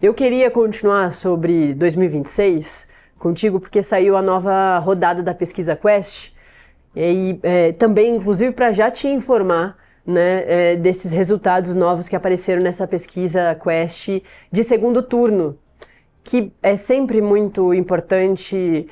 Eu queria continuar sobre 2026 contigo porque saiu a nova rodada da pesquisa Quest e também, inclusive, para já te informar, né, desses resultados novos que apareceram nessa pesquisa Quest de segundo turno, que é sempre muito importante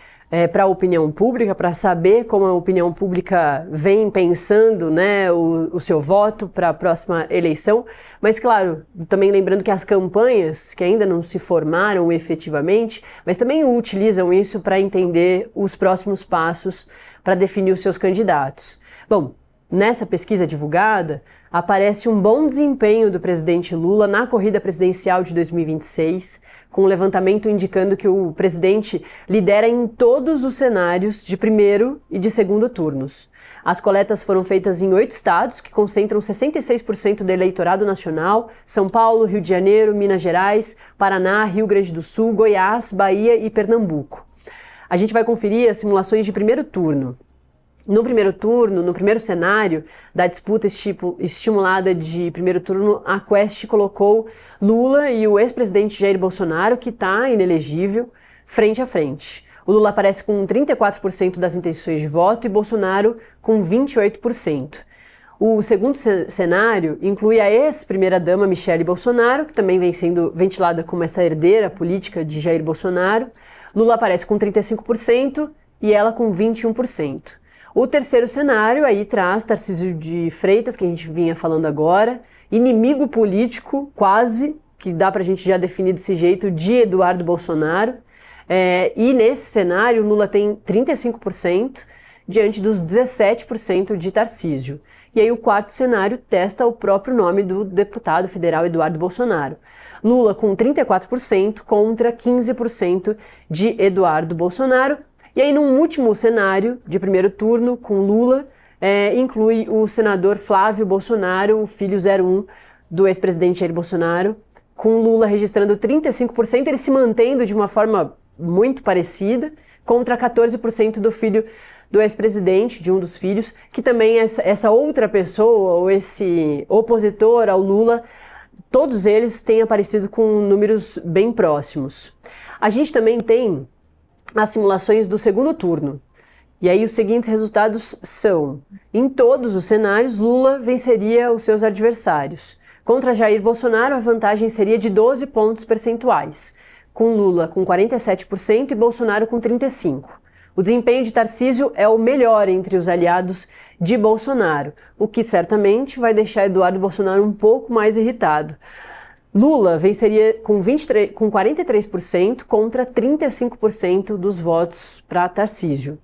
para a opinião pública, para saber como a opinião pública vem pensando, né, o seu voto para a próxima eleição. Mas, claro, também lembrando que as campanhas, que ainda não se formaram efetivamente, mas também utilizam isso para entender os próximos passos para definir os seus candidatos. Bom, nessa pesquisa divulgada, aparece um bom desempenho do presidente Lula na corrida presidencial de 2026, com um levantamento indicando que o presidente lidera em todos os cenários de primeiro e de segundo turnos. As coletas foram feitas em 8 estados, que concentram 66% do eleitorado nacional: São Paulo, Rio de Janeiro, Minas Gerais, Paraná, Rio Grande do Sul, Goiás, Bahia e Pernambuco. A gente vai conferir as simulações de primeiro turno. No primeiro turno, no primeiro cenário da disputa estimulada de primeiro turno, a Quest colocou Lula e o ex-presidente Jair Bolsonaro, que está inelegível, frente a frente. O Lula aparece com 34% das intenções de voto e Bolsonaro com 28%. O segundo cenário inclui a ex-primeira-dama Michele Bolsonaro, que também vem sendo ventilada como essa herdeira política de Jair Bolsonaro. Lula aparece com 35% e ela com 21%. O terceiro cenário aí traz Tarcísio de Freitas, que a gente vinha falando agora, inimigo político, quase, que dá pra gente já definir desse jeito, de Eduardo Bolsonaro. E nesse cenário, Lula tem 35%, diante dos 17% de Tarcísio. E aí o quarto cenário testa o próprio nome do deputado federal Eduardo Bolsonaro. Lula com 34% contra 15% de Eduardo Bolsonaro. E aí, num último cenário de primeiro turno, com Lula, inclui o senador Flávio Bolsonaro, o filho 01 do ex-presidente Jair Bolsonaro, com Lula registrando 35%, ele se mantendo de uma forma muito parecida, contra 14% do filho do ex-presidente, de um dos filhos, que também essa outra pessoa, ou esse opositor ao Lula, todos eles têm aparecido com números bem próximos. A gente também tem as simulações do segundo turno. E aí os seguintes resultados são: em todos os cenários, Lula venceria os seus adversários. Contra Jair Bolsonaro, a vantagem seria de 12 pontos percentuais, com Lula com 47% e Bolsonaro com 35%. O desempenho de Tarcísio é o melhor entre os aliados de Bolsonaro, o que certamente vai deixar Eduardo Bolsonaro um pouco mais irritado. Lula venceria com 43% contra 35% dos votos para Tarcísio.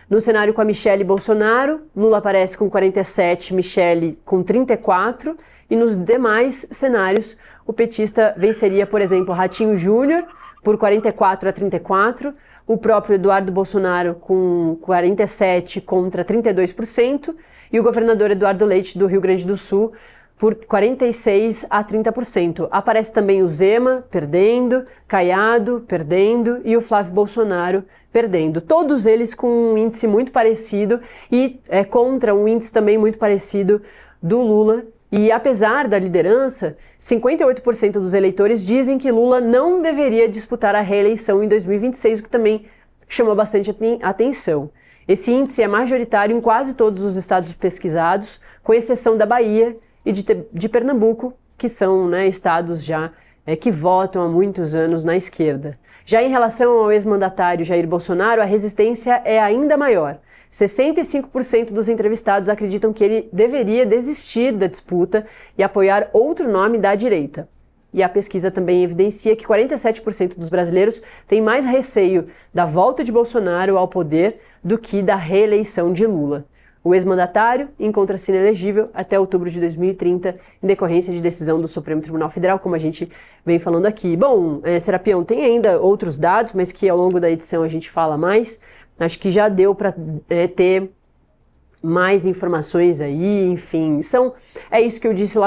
No cenário com a Michele Bolsonaro, Lula aparece com 47%, Michele com 34%, e nos demais cenários o petista venceria, por exemplo, Ratinho Júnior por 44% a 34%, o próprio Eduardo Bolsonaro com 47% contra 32%, e o governador Eduardo Leite do Rio Grande do Sul por 46% a 30%. Aparece também o Zema perdendo, Caiado perdendo e o Flávio Bolsonaro perdendo. Todos eles com um índice muito parecido e contra um índice também muito parecido do Lula. E apesar da liderança, 58% dos eleitores dizem que Lula não deveria disputar a reeleição em 2026, o que também chama bastante atenção. Esse índice é majoritário em quase todos os estados pesquisados, com exceção da Bahia e de Pernambuco, que são, né, estados já que votam há muitos anos na esquerda. Já em relação ao ex-mandatário Jair Bolsonaro, a resistência é ainda maior. 65% dos entrevistados acreditam que ele deveria desistir da disputa e apoiar outro nome da direita. E a pesquisa também evidencia que 47% dos brasileiros têm mais receio da volta de Bolsonaro ao poder do que da reeleição de Lula. O ex-mandatário encontra-se inelegível até outubro de 2030, em decorrência de decisão do Supremo Tribunal Federal, como a gente vem falando aqui. Bom, Serapião, tem ainda outros dados, mas que ao longo da edição a gente fala mais. Acho que já deu para ter mais informações aí, enfim. É isso que eu disse lá